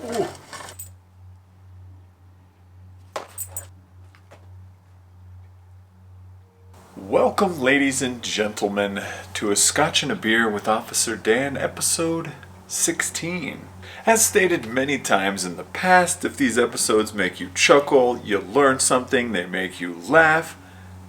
Ooh. Welcome, ladies and gentlemen, to A Scotch and a Beer with Officer Dan, episode 16. As stated many times in the past, if these episodes make you chuckle, you learn something, they make you laugh,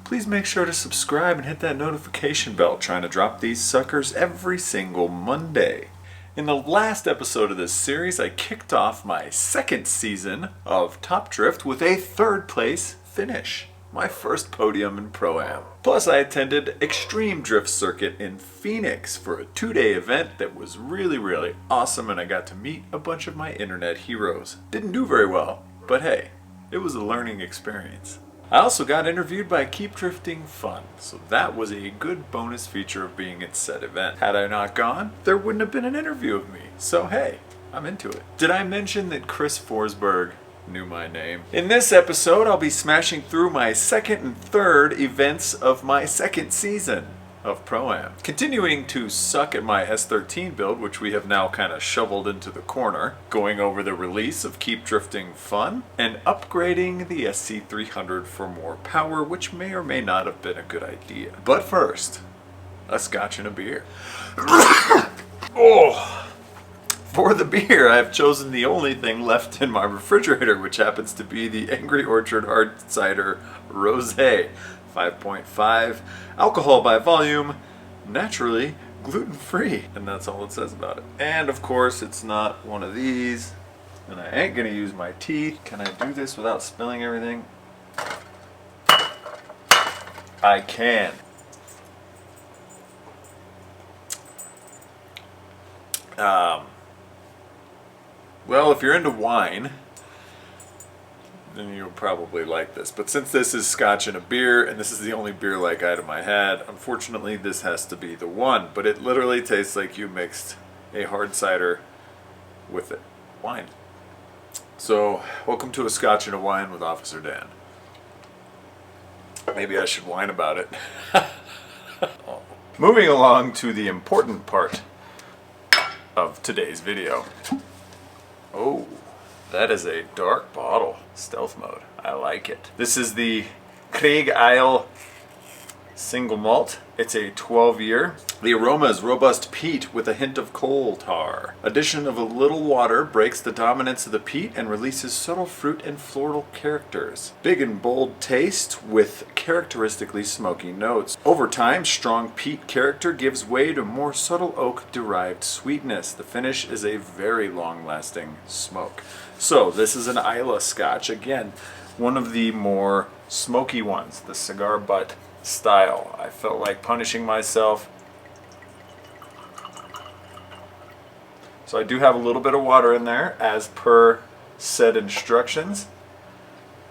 please make sure to subscribe and hit that notification bell, trying to drop these suckers every single Monday. In the last episode of this series, I kicked off my second season of Top Drift with a third place finish. My first podium in Pro-Am. Plus, I attended Extreme Drift Circuit in Phoenix for a 2-day event that was really awesome, and I got to meet a bunch of my internet heroes. Didn't do very well, but hey, it was a learning experience. I also got interviewed by Keep Drifting Fun, so that was a good bonus feature of being at said event. Had I not gone, there wouldn't have been an interview of me, so hey, I'm into it. Did I mention that Chris Forsberg knew my name? In this episode, I'll be smashing through my second and third events of my second season of Pro-Am. Continuing to suck at my S13 build, which we have now kind of shoveled into the corner, going over the release of Keep Drifting Fun, and upgrading the SC300 for more power, which may or may not have been a good idea. But first, a Scotch and a beer. Oh! For the beer, I have chosen the only thing left in my refrigerator, which happens to be the Angry Orchard Hard Cider Rosé. 5.5, alcohol by volume, naturally gluten-free. And that's all it says about it. And of course, it's not one of these. And I ain't gonna use my teeth. Can I do this without spilling everything? I can. Well, if you're into wine, then you'll probably like this. But since this is Scotch and a beer, and this is the only beer-like item I had, unfortunately this has to be the one. But it literally tastes like you mixed a hard cider with it. Wine. So, welcome to A Scotch and a Wine with Officer Dan. Maybe I should whine about it. Moving along to the important part of today's video. Oh, that is a dark bottle. Stealth mode. I like it. This is the Creag Isle single malt. It's a 12-year. The aroma is robust peat with a hint of coal tar. Addition of a little water breaks the dominance of the peat and releases subtle fruit and floral characters. Big and bold taste with characteristically smoky notes. Over time, strong peat character gives way to more subtle oak-derived sweetness. The finish is a very long-lasting smoke. So, this is an Islay Scotch. Again, one of the more smoky ones, the cigar butt style. I felt like punishing myself. So I do have a little bit of water in there as per said instructions.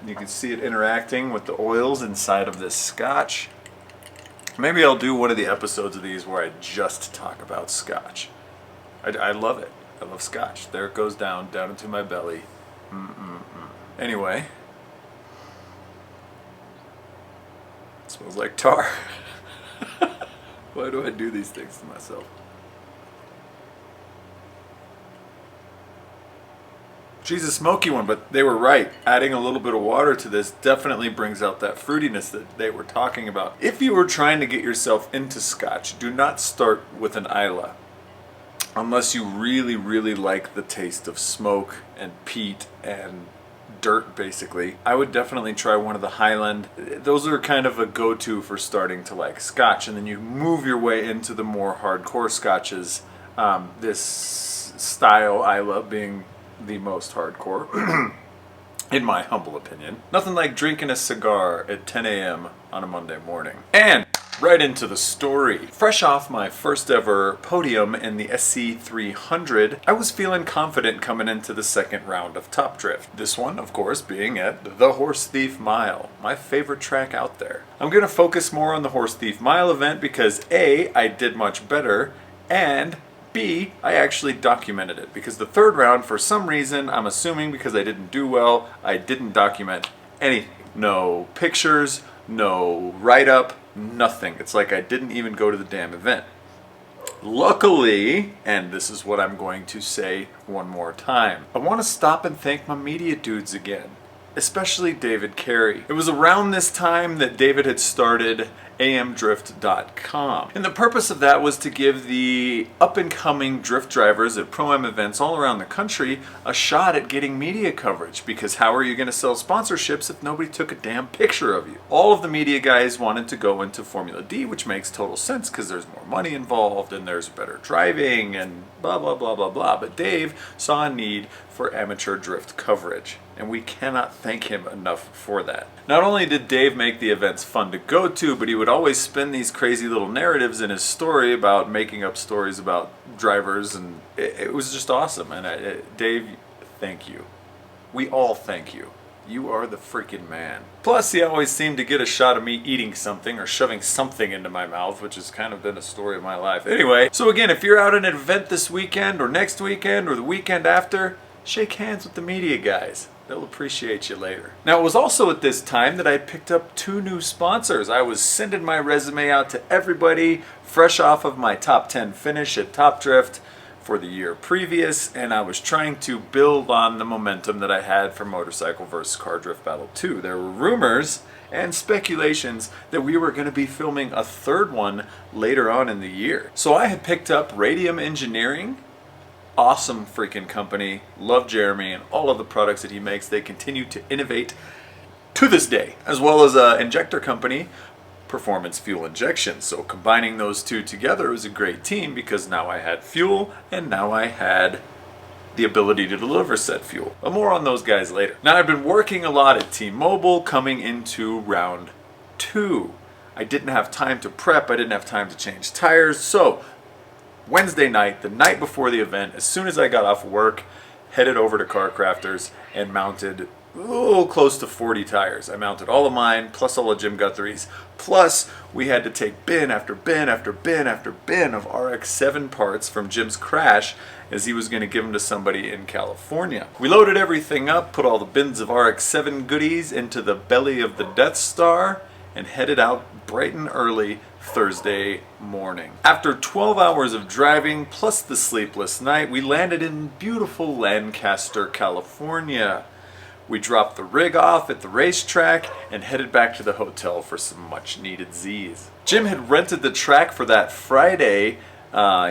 You can see it interacting with the oils inside of this Scotch. Maybe I'll do one of the episodes of these where I just talk about Scotch. I love it. I love Scotch. There it goes down into my belly. Anyway. It smells like tar. Why do I do these things to myself? She's a smoky one, but they were right. Adding a little bit of water to this definitely brings out that fruitiness that they were talking about. If you were trying to get yourself into Scotch, do not start with an Islay. Unless you really like the taste of smoke and peat and dirt, basically. I would definitely try one of the Highland. Those are kind of a go-to for starting to like Scotch, and then you move your way into the more hardcore Scotches. This style Islay being the most hardcore, in my humble opinion. Nothing like drinking a cigar at 10 a.m. on a Monday morning. And right into the story. Fresh off my first ever podium in the SC300, I was feeling confident coming into the second round of Top Drift. This one, of course, being at the Horse Thief Mile, my favorite track out there. I'm going to focus more on the Horse Thief Mile event because A, I did much better, and B, I actually documented it. Because the third round, for some reason, I'm assuming because I didn't do well, I didn't document anything. No pictures, no write-up, nothing. It's like I didn't even go to the damn event. Luckily, and this is what I'm going to say one more time, I want to stop and thank my media dudes again, especially David Karey. It was around this time that David had started amdrift.com. And the purpose of that was to give the up-and-coming drift drivers at Pro-Am events all around the country a shot at getting media coverage, because how are you going to sell sponsorships if nobody took a damn picture of you? All of the media guys wanted to go into Formula D, which makes total sense because there's more money involved and there's better driving and blah blah blah blah blah. But Dave saw a need for amateur drift coverage, and we cannot thank him enough for that. Not only did Dave make the events fun to go to, but he would always spin these crazy little narratives in his story about making up stories about drivers, and it was just awesome. And Dave, thank you. We all thank you. You are the freaking man. Plus, he always seemed to get a shot of me eating something or shoving something into my mouth, which has kind of been a story of my life. Anyway, so again, if you're out at an event this weekend or next weekend or the weekend after, shake hands with the media guys. They'll appreciate you later. Now, it was also at this time that I picked up 2 new sponsors. I was sending my resume out to everybody fresh off of my top 10 finish at Top Drift for the year previous, and I was trying to build on the momentum that I had for Motorcycle vs. Car Drift Battle 2. There were rumors and speculations that we were going to be filming a 3rd one later on in the year. So I had picked up Radium Engineering. Awesome freaking company. Love Jeremy and all of the products that he makes. They continue to innovate to this day, as well as an injector company, Performance Fuel Injection. So combining those two together was a great team, because now I had fuel and now I had the ability to deliver said fuel. But more on those guys later. Now, I've been working a lot at T-Mobile coming into round 2. I didn't have time to prep. I didn't have time to change tires. So Wednesday night, the night before the event, as soon as I got off work, headed over to Car Crafters and mounted close to 40 tires. I mounted all of mine, plus all of Jim Guthrie's, plus we had to take bin after bin after bin after bin of RX-7 parts from Jim's crash, as he was going to give them to somebody in California. We loaded everything up, put all the bins of RX-7 goodies into the belly of the Death Star, and headed out bright and early Thursday morning. After 12 hours of driving, plus the sleepless night, we landed in beautiful Lancaster, California. We dropped the rig off at the racetrack and headed back to the hotel for some much needed Z's. Jim had rented the track for that Friday.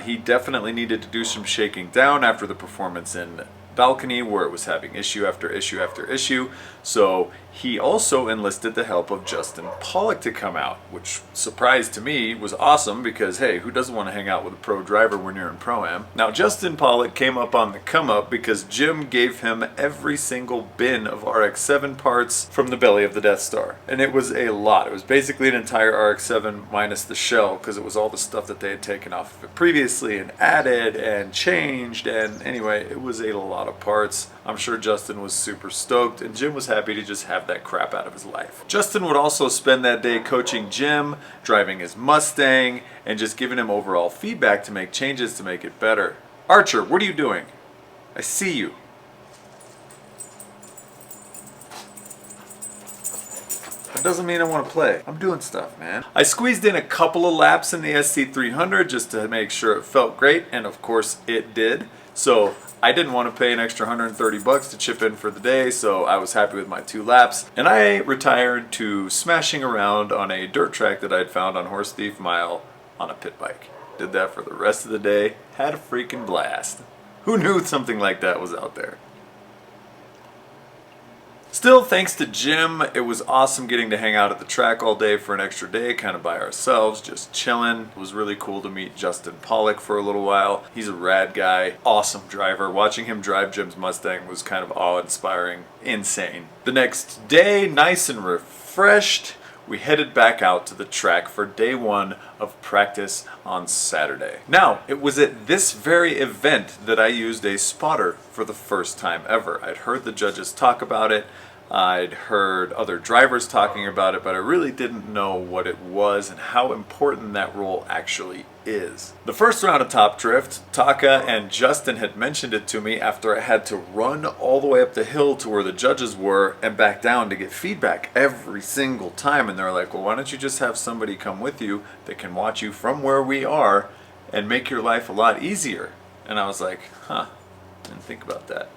He definitely needed to do some shaking down after the performance in Balcony, where it was having issue after issue after issue. So he also enlisted the help of Justin Pollock to come out, which, surprise to me, was awesome, because hey, who doesn't want to hang out with a pro driver when you're in Pro-Am? Now, Justin Pollock came up on the come up because Jim gave him every single bin of RX-7 parts from the belly of the Death Star, and it was a lot. It was basically an entire RX-7 minus the shell, because it was all the stuff that they had taken off of it previously and added and changed, and anyway, it was a lot of parts. I'm sure Justin was super stoked, and Jim was happy to just have that crap out of his life. Justin would also spend that day coaching Jim, driving his Mustang, and just giving him overall feedback to make changes to make it better. Archer, what are you doing? I see you. That doesn't mean I want to play. I'm doing stuff, man. I squeezed in a couple of laps in the SC300 just to make sure it felt great, and of course it did. So I didn't want to pay an extra $130 to chip in for the day, so I was happy with my 2 laps. And I retired to smashing around on a dirt track that I'd found on Horse Thief Mile on a pit bike. Did that for the rest of the day. Had a freaking blast. Who knew something like that was out there? Still, thanks to Jim, it was awesome getting to hang out at the track all day for an extra day, kind of by ourselves, just chilling. It was really cool to meet Justin Pollock for a little while. He's a rad guy, awesome driver. Watching him drive Jim's Mustang was kind of awe-inspiring, insane. The next day, nice and refreshed, we headed back out to the track for day 1 of practice on Saturday. Now, it was at this very event that I used a spotter for the first time ever. I'd heard the judges talk about it, I'd heard other drivers talking about it, but I really didn't know what it was and how important that role actually is. The first round of Top Drift, Taka and Justin had mentioned it to me after I had to run all the way up the hill to where the judges were and back down to get feedback every single time. And they're like, well, why don't you just have somebody come with you that can watch you from where we are and make your life a lot easier. And I was like, huh, didn't think about that.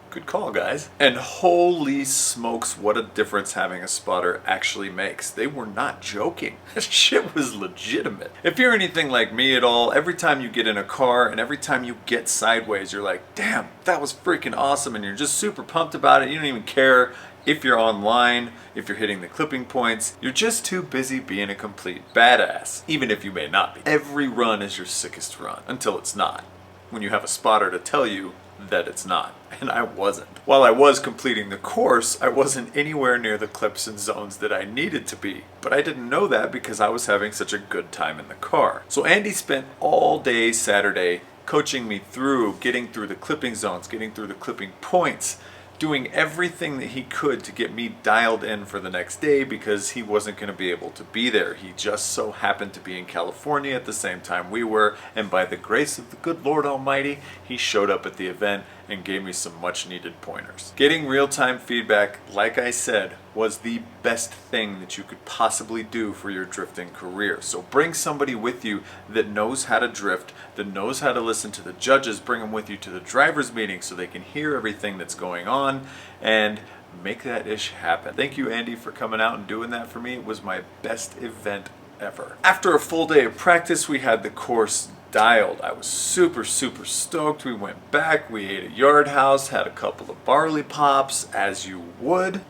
Good call, guys. And holy smokes, what a difference having a spotter actually makes. They were not joking. That shit was legitimate. If you're anything like me at all, every time you get in a car and every time you get sideways, you're like, damn, that was freaking awesome. And you're just super pumped about it. You don't even care if you're online, if you're hitting the clipping points. You're just too busy being a complete badass, even if you may not be. Every run is your sickest run until it's not, when you have a spotter to tell you that it's not. And I wasn't. While I was completing the course, I wasn't anywhere near the clips and zones that I needed to be. But I didn't know that because I was having such a good time in the car. So Andy spent all day Saturday coaching me through getting through the clipping zones, getting through the clipping points, doing everything that he could to get me dialed in for the next day because he wasn't going to be able to be there. He just so happened to be in California at the same time we were, and by the grace of the good Lord Almighty, he showed up at the event and gave me some much needed pointers. Getting real-time feedback, like I said, was the best thing that you could possibly do for your drifting career. So bring somebody with you that knows how to drift, that knows how to listen to the judges, bring them with you to the driver's meeting so they can hear everything that's going on, and make that ish happen. Thank you, Andy, for coming out and doing that for me. It was my best event ever. After a full day of practice, we had the course dialed. I was super stoked. We went back, we ate at Yard House, had a couple of barley pops, as you would.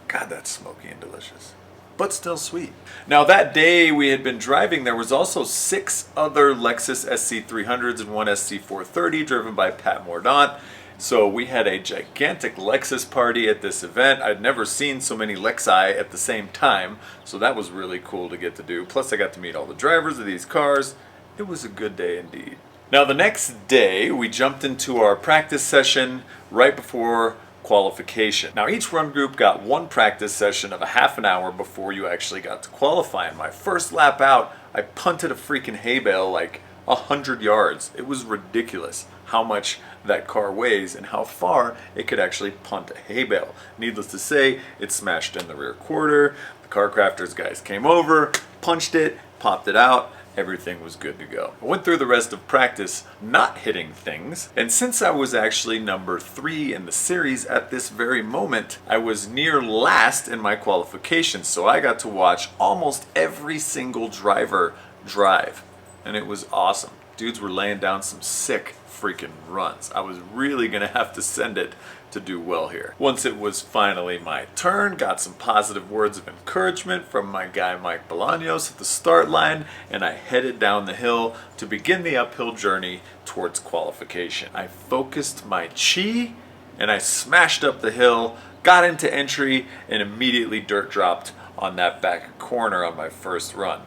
God, that's smoky and delicious, but still sweet. Now that day we had been driving, there was also 6 other Lexus SC300s and 1 SC430 driven by Pat Mordaunt. So we had a gigantic Lexus party at this event. I'd never seen so many Lexi at the same time, so that was really cool to get to do. Plus I got to meet all the drivers of these cars. It was a good day indeed. Now the next day we jumped into our practice session right before qualification. Now each run group got one practice session of a half an hour before you actually got to qualify. And my first lap out, I punted a freaking hay bale like 100 yards. It was ridiculous how much that car weighs and how far it could actually punt a hay bale. Needless to say, it smashed in the rear quarter. The car crafters guys came over, punched it, popped it out. Everything was good to go. I went through the rest of practice not hitting things, and since I was actually number 3 in the series at this very moment, I was near last in my qualifications, so I got to watch almost every single driver drive, and it was awesome. Dudes were laying down some sick freaking runs. I was really gonna have to send it to do well here. Once it was finally my turn, got some positive words of encouragement from my guy Mike Bolaños at the start line, and I headed down the hill to begin the uphill journey towards qualification. I focused my chi and I smashed up the hill, got into entry, and immediately dirt dropped on that back corner on my first run.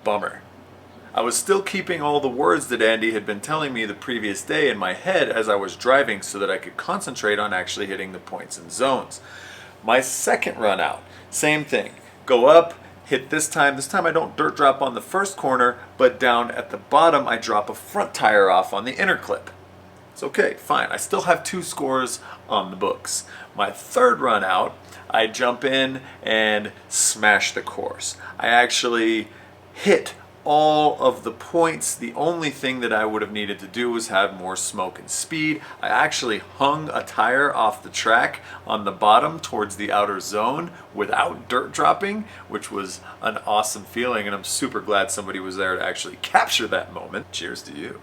Bummer. I was still keeping all the words that Andy had been telling me the previous day in my head as I was driving so that I could concentrate on actually hitting the points and zones. My second run out, same thing. Go up, hit this time. This time I don't dirt drop on the first corner, but down at the bottom I drop a front tire off on the inner clip. It's okay, fine. I still have 2 scores on the books. My third run out, I jump in and smash the course. I actually hit all of the points. The only thing that I would have needed to do was have more smoke and speed. I actually hung a tire off the track on the bottom towards the outer zone without dirt dropping, which was an awesome feeling, and I'm super glad somebody was there to actually capture that moment. Cheers to you.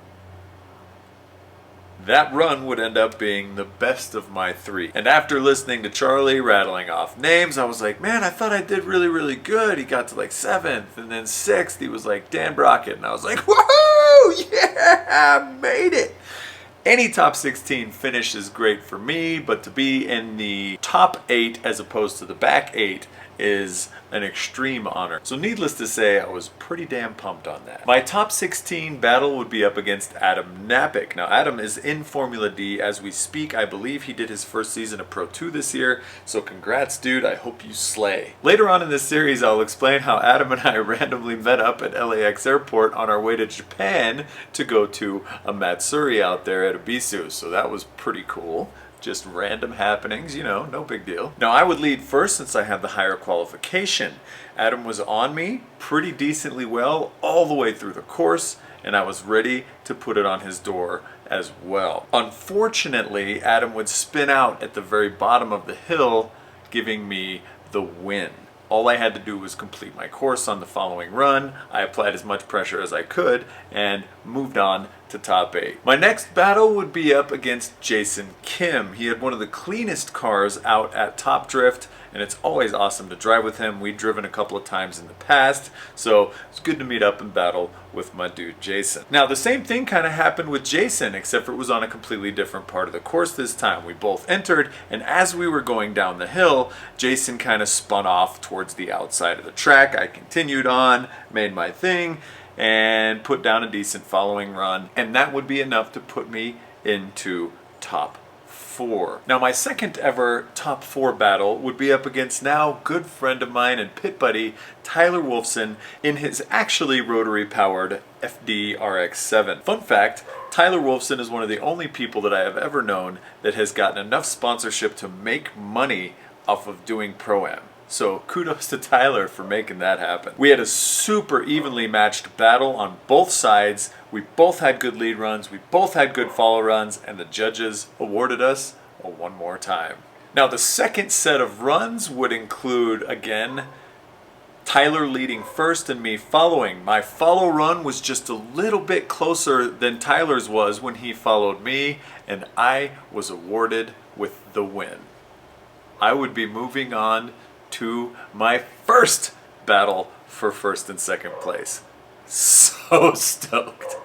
That run would end up being the best of my 3. And after listening to Charlie rattling off names, I was like, man, I thought I did really good. He got to like 7th, and then 6th, he was like Dan Brockett. And I was like, woohoo, yeah, I made it. Any top 16 finish is great for me, but to be in the top 8 as opposed to the back 8 is an extreme honor. So needless to say, I was pretty damn pumped on that. My top 16 battle would be up against Adam Knapik. Now Adam is in Formula D as we speak. I believe he did his first season of Pro 2 this year, so congrats dude, I hope you slay. Later on in this series I'll explain how Adam and I randomly met up at LAX airport on our way to Japan to go to a Matsuri out there at Ibisu, so that was pretty cool. just random happenings, no big deal. Now I would lead first since I had the higher qualification. Adam was on me pretty decently well all the way through the course, and I was ready to put it on his door as well. Unfortunately, Adam would spin out at the very bottom of the hill, giving me the win. All I had to do was complete my course on the following run. I applied as much pressure as I could and moved on to top 8. My next battle would be up against Jason Kim. He had one of the cleanest cars out at Top Drift, and it's always awesome to drive with him. We'd driven a couple of times in the past, so it's good to meet up and battle with my dude Jason. Now the same thing kind of happened with Jason, except for it was on a completely different part of the course this time. We both entered, and as we were going down the hill, Jason kind of spun off towards the outside of the track. I continued on, made my thing, and put down a decent following run, and that would be enough to put me into top 4. Now my second ever top 4 battle would be up against now good friend of mine and pit buddy Tyler Wolfson in his actually rotary powered FD RX-7. Fun fact, Tyler Wolfson is one of the only people that I have ever known that has gotten enough sponsorship to make money off of doing Pro-Am. So kudos to Tyler for making that happen. We had a super evenly matched battle on both sides. We both had good lead runs, we both had good follow runs, and the judges awarded us a one more time. Now the second set of runs would include, again, Tyler leading first and me following. My follow run was just a little bit closer than Tyler's was when he followed me, and I was awarded with the win. I would be moving on to my first battle for first and second place. So stoked.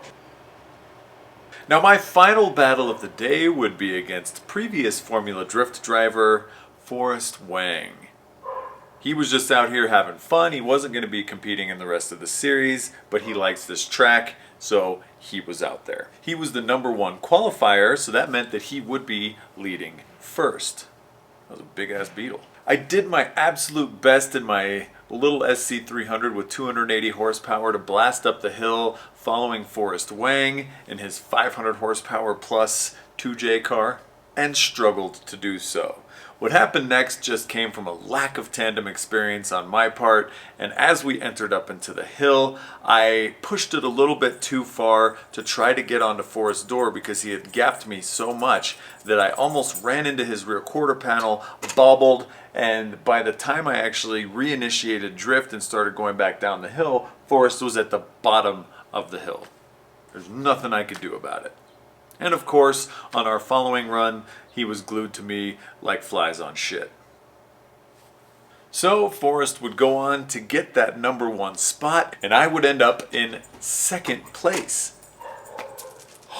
Now my final battle of the day would be against previous Formula Drift driver Forrest Wang. He was just out here having fun. He wasn't going to be competing in the rest of the series, but he likes this track, so he was out there. He was the #1 qualifier, so that meant that he would be leading first. That was a big ass beetle. I did my absolute best in my little SC300 with 280 horsepower to blast up the hill following Forrest Wang in his 500 horsepower plus 2J car, and struggled to do so. What happened next just came from a lack of tandem experience on my part, and as we entered up into the hill, I pushed it a little bit too far to try to get onto Forrest's door because he had gapped me so much that I almost ran into his rear quarter panel, bobbled, and by the time I actually reinitiated drift and started going back down the hill, Forrest was at the bottom of the hill. There's nothing I could do about it. And of course, on our following run, he was glued to me like flies on shit. So Forrest would go on to get that #1 spot, and I would end up in second place.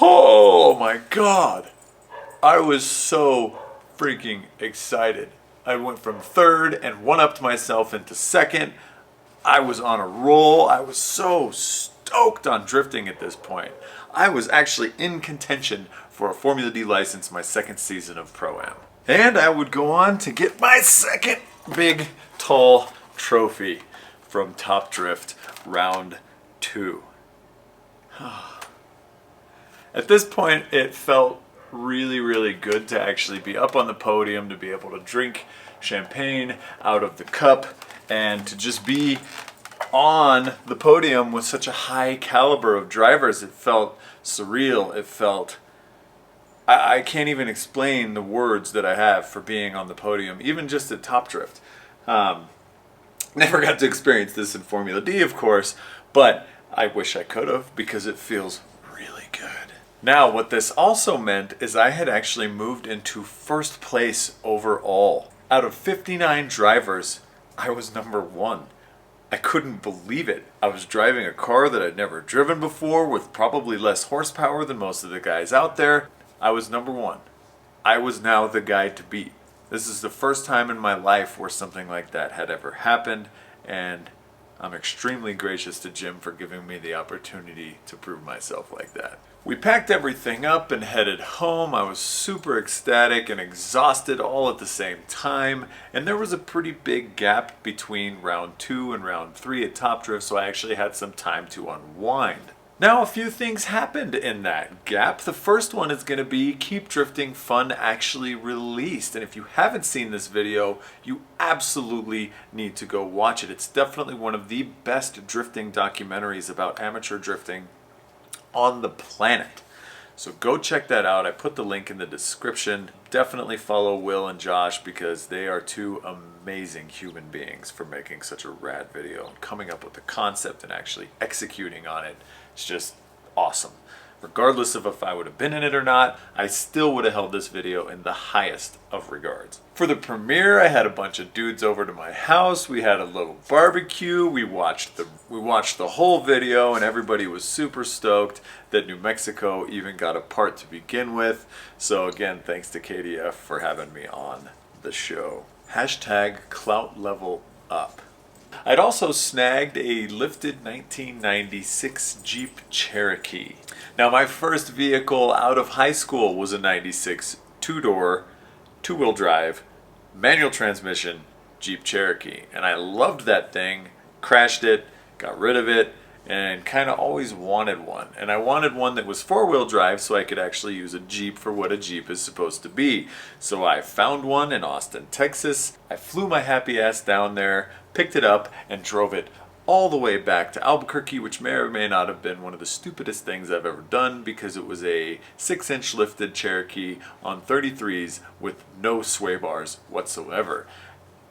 Oh my God! I was so freaking excited. I went from third and one-upped myself into second. I was on a roll. I was so stoked on drifting at this point. I was actually in contention for a Formula D license my second season of Pro-Am. And I would go on to get my second big, tall trophy from Top Drift Round 2. At this point, it felt really, really good to actually be up on the podium, to be able to drink champagne out of the cup, and to just be on the podium with such a high caliber of drivers. It felt surreal. It felt... I can't even explain the words that I have for being on the podium, even just at Top Drift. Never got to experience this in Formula D, of course, but I wish I could have because it feels really good. Now, what this also meant is I had actually moved into first place overall. Out of 59 drivers, I was #1. I couldn't believe it. I was driving a car that I'd never driven before with probably less horsepower than most of the guys out there. I was #1. I was now the guy to beat. This is the first time in my life where something like that had ever happened, and I'm extremely gracious to Jim for giving me the opportunity to prove myself like that. We packed everything up and headed home. I was super ecstatic and exhausted all at the same time, and there was a pretty big gap between round 2 and round 3 at Top Drift, so I actually had some time to unwind. Now, a few things happened in that gap. The first one is going to be Keep Drifting Fun actually released. And if you haven't seen this video, you absolutely need to go watch it. It's definitely one of the best drifting documentaries about amateur drifting on the planet. So go check that out. I put the link in the description. Definitely follow Will and Josh because they are two amazing human beings for making such a rad video and coming up with the concept and actually executing on it. It's just awesome. Regardless of if I would have been in it or not, I still would have held this video in the highest of regards. For the premiere, I had a bunch of dudes over to my house. We had a little barbecue. We watched the whole video, and everybody was super stoked that New Mexico even got a part to begin with. So again, thanks to KDF for having me on the show. Hashtag clout level up. I'd also snagged a lifted 1996 Jeep Cherokee. Now, my first vehicle out of high school was a 96 two-door, two-wheel drive, manual transmission Jeep Cherokee. And I loved that thing, crashed it, got rid of it, and kind of always wanted one. And I wanted one that was four-wheel drive so I could actually use a Jeep for what a Jeep is supposed to be. So I found one in Austin, Texas. I flew my happy ass down there, picked it up, and drove it all the way back to Albuquerque, which may or may not have been one of the stupidest things I've ever done because it was a 6-inch lifted Cherokee on 33s with no sway bars whatsoever.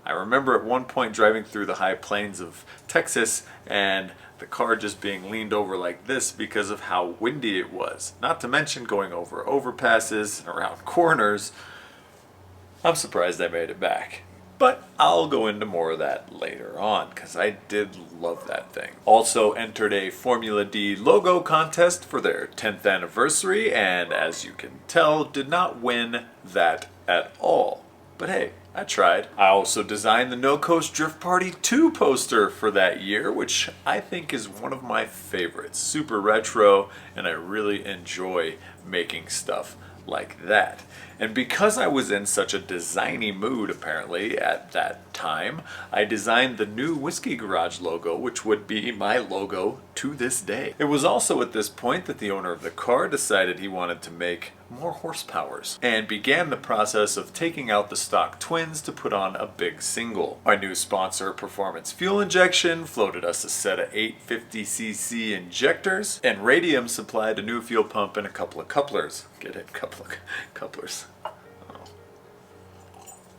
I remember at one point driving through the high plains of Texas and the car just being leaned over like this because of how windy it was. Not to mention going over overpasses and around corners. I'm surprised I made it back. But I'll go into more of that later on because I did love that thing. Also entered a Formula D logo contest for their 10th anniversary, and as you can tell, did not win that at all. But hey, I tried. I also designed the No Coast Drift Party 2 poster for that year, which I think is one of my favorites. Super retro, and I really enjoy making stuff like that. And because I was in such a designy mood apparently at that time, I designed the new Whisky Garage logo, which would be my logo to this day. It was also at this point that the owner of the car decided he wanted to make more horsepowers and began the process of taking out the stock twins to put on a big single. Our new sponsor, Performance Fuel Injection, floated us a set of 850cc injectors, and Radium supplied a new fuel pump and a couple of couplers. Get it? Couple of couplers.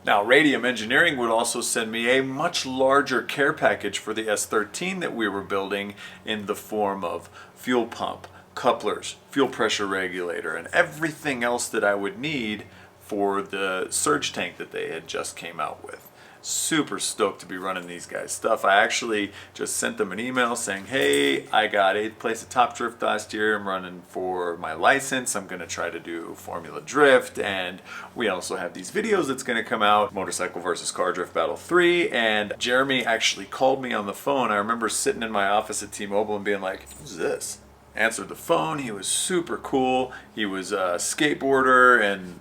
Now, Radium Engineering would also send me a much larger care package for the S13 that we were building in the form of fuel pump, couplers, fuel pressure regulator, and everything else that I would need for the surge tank that they had just came out with. Super stoked to be running these guys' stuff. I actually just sent them an email saying, hey, I got 8th place at Top Drift last year. I'm running for my license. I'm going to try to do Formula Drift. And we also have these videos that's going to come out, Motorcycle versus Car Drift Battle 3. And Jeremy actually called me on the phone. I remember sitting in my office at T-Mobile and being like, who's this? Answered the phone. He was super cool. He was a skateboarder, and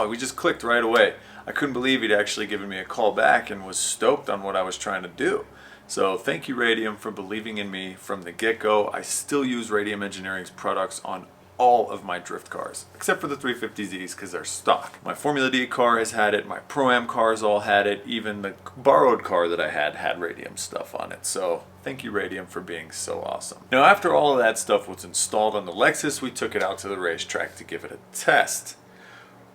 we just clicked right away. I couldn't believe he'd actually given me a call back and was stoked on what I was trying to do. So thank you, Radium, for believing in me from the get-go. I still use Radium Engineering's products on all of my drift cars, except for the 350Zs because they're stock. My Formula D car has had it, my Pro-Am cars all had it, even the borrowed car that I had Radium stuff on it. So thank you, Radium, for being so awesome. Now, after all of that stuff was installed on the Lexus, we took it out to the racetrack to give it a test.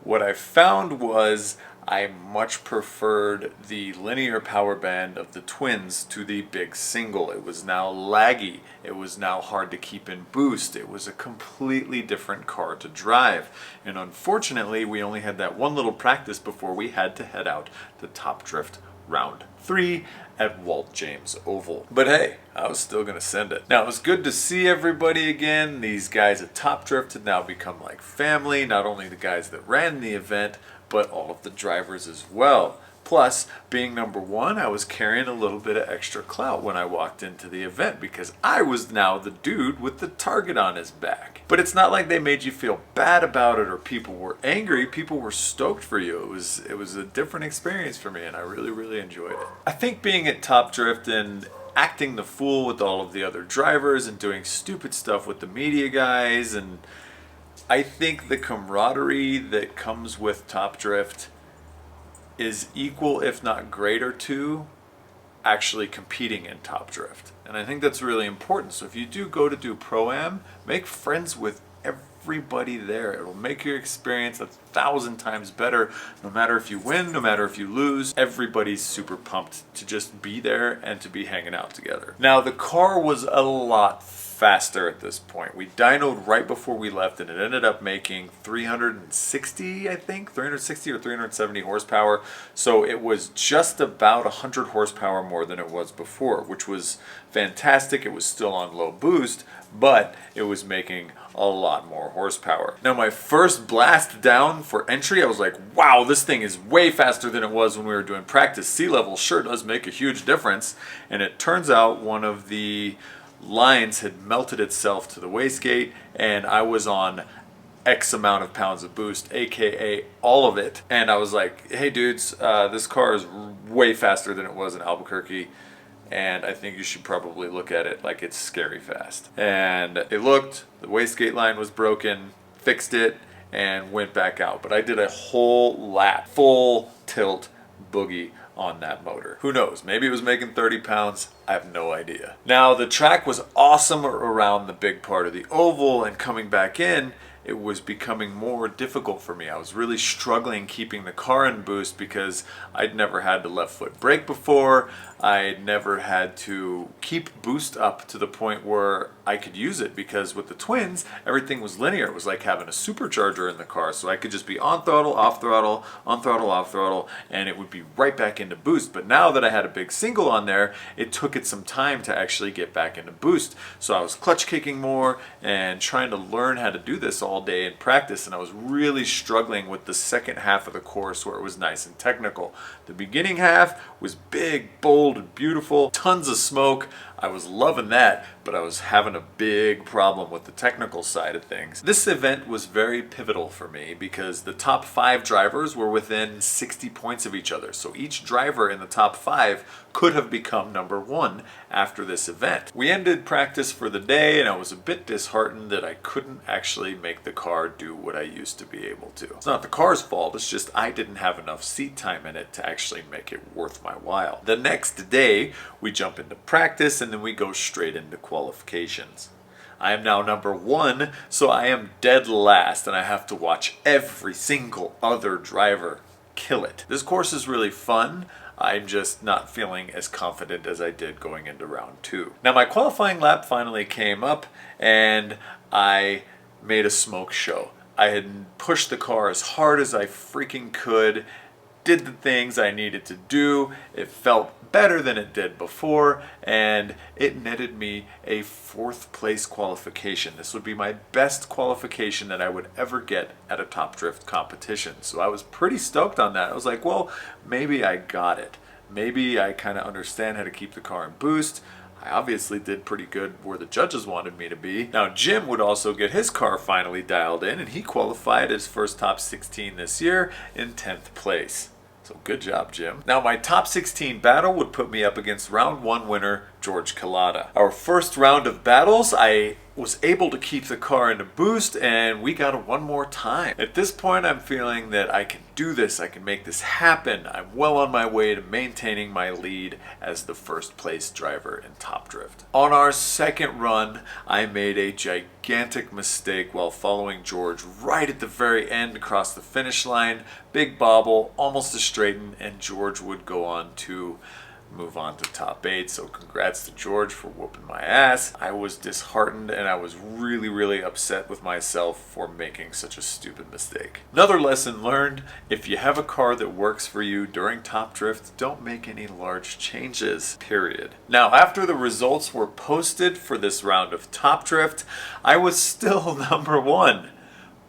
What I found was I much preferred the linear power band of the twins to the big single. It was now laggy. It was now hard to keep in boost. It was a completely different car to drive. And unfortunately, we only had that one little practice before we had to head out to Top Drift Round 3 at Walt James Oval. But hey, I was still gonna send it. Now, it was good to see everybody again. These guys at Top Drift had now become like family, not only the guys that ran the event, but all of the drivers as well. Plus, being number one, I was carrying a little bit of extra clout when I walked into the event because I was now the dude with the target on his back. But it's not like they made you feel bad about it or people were angry. People were stoked for you. It was a different experience for me, and I really, really enjoyed it. I think being at Top Drift and acting the fool with all of the other drivers and doing stupid stuff with the media guys. And I think the camaraderie that comes with Top Drift is equal, if not greater, to actually competing in Top Drift. And I think that's really important. So if you do go to do Pro-Am, make friends with everybody there. It'll make your experience 1,000 times better. No matter if you win, no matter if you lose, everybody's super pumped to just be there and to be hanging out together. Now the car was a lot faster at this point. We dynoed right before we left and it ended up making 360, I think, 360 or 370 horsepower. So it was just about 100 horsepower more than it was before, which was fantastic. It was still on low boost, but it was making a lot more horsepower. Now my first blast down for entry, I was like, wow, this thing is way faster than it was when we were doing practice. Sea level sure does make a huge difference. And it turns out one of the lines had melted itself to the wastegate and I was on X amount of pounds of boost, aka all of it. And I was like, hey dudes, this car is way faster than it was in Albuquerque, and I think you should probably look at it like it's scary fast. And they looked, the wastegate line was broken, fixed it, and went back out. But I did a whole lap, full tilt boogie on that motor. Who knows, maybe it was making 30 pounds, I have no idea. Now the track was awesome around the big part of the oval, and coming back in, it was becoming more difficult for me. I was really struggling keeping the car in boost because I'd never had to left foot brake before. I'd never had to keep boost up to the point where I could use it, because with the twins, everything was linear. It was like having a supercharger in the car, so I could just be on throttle, off throttle, on throttle, off throttle, and it would be right back into boost. But now that I had a big single on there, it took it some time to actually get back into boost. So I was clutch kicking more and trying to learn how to do this all day in practice, and I was really struggling with the second half of the course where it was nice and technical. The beginning half was big, bold, and beautiful, tons of smoke. I was loving that, but I was having a big problem with the technical side of things. This event was very pivotal for me because the top 5 drivers were within 60 points of each other. So each driver in the top 5 could have become number 1 after this event. We ended practice for the day and I was a bit disheartened that I couldn't actually make the car do what I used to be able to. It's not the car's fault, it's just I didn't have enough seat time in it to actually make it worth my while. The next day, we jump into practice and then we go straight into qualifications. I am now number 1, so I am dead last and I have to watch every single other driver kill it. This course is really fun. I'm just not feeling as confident as I did going into round 2. Now my qualifying lap finally came up and I made a smoke show. I had pushed the car as hard as I freaking could, did the things I needed to do. It felt better than it did before, and it netted me a 4th place qualification. This would be my best qualification that I would ever get at a Top Drift competition. So I was pretty stoked on that. I was like, well, maybe I got it. Maybe I kind of understand how to keep the car in boost. I obviously did pretty good where the judges wanted me to be. Now Jim would also get his car finally dialed in, and he qualified his first top 16 this year in 10th place. So good job, Jim. Now my top 16 battle would put me up against round 1 winner, George Kilada. Our first round of battles, I was able to keep the car in a boost and we got it one more time. At this point, I'm feeling that I can do this, I can make this happen. I'm well on my way to maintaining my lead as the first place driver in Top Drift. On our second run, I made a gigantic mistake while following George right at the very end across the finish line. Big bobble, almost a straighten, and George would go on to move on to top 8. So congrats to George for whooping my ass. I was disheartened and I was really upset with myself for making such a stupid mistake. Another lesson learned: if you have a car that works for you during Top Drift, don't make any large changes, period. Now after the results were posted for this round of Top Drift, I was still number 1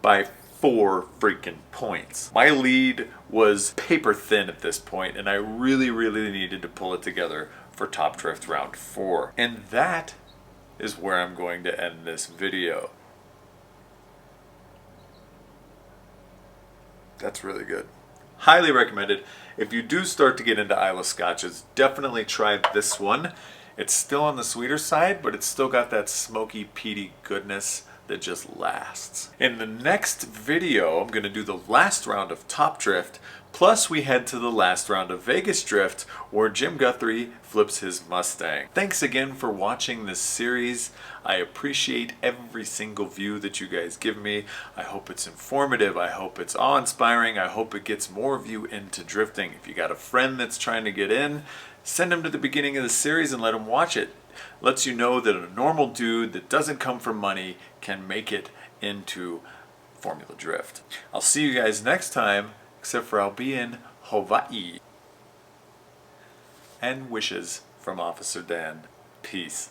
by 4 freaking points. My lead was paper thin at this point, and I really needed to pull it together for Top Drift round 4. And that is where I'm going to end this video. That's really good. Highly recommended. If you do start to get into Isle of Scotches, definitely try this one. It's still on the sweeter side, but it's still got that smoky, peaty goodness that just lasts. In the next video, I'm going to do the last round of Top Drift, plus we head to the last round of Vegas Drift, where Jim Guthrie flips his Mustang. Thanks again for watching this series. I appreciate every single view that you guys give me. I hope it's informative. I hope it's awe-inspiring. I hope it gets more of you into drifting. If you got a friend that's trying to get in, send them to the beginning of the series and let them watch it. Lets you know that a normal dude that doesn't come from money can make it into Formula Drift. I'll see you guys next time, except for I'll be in Hawaii. And wishes from Officer Dan. Peace.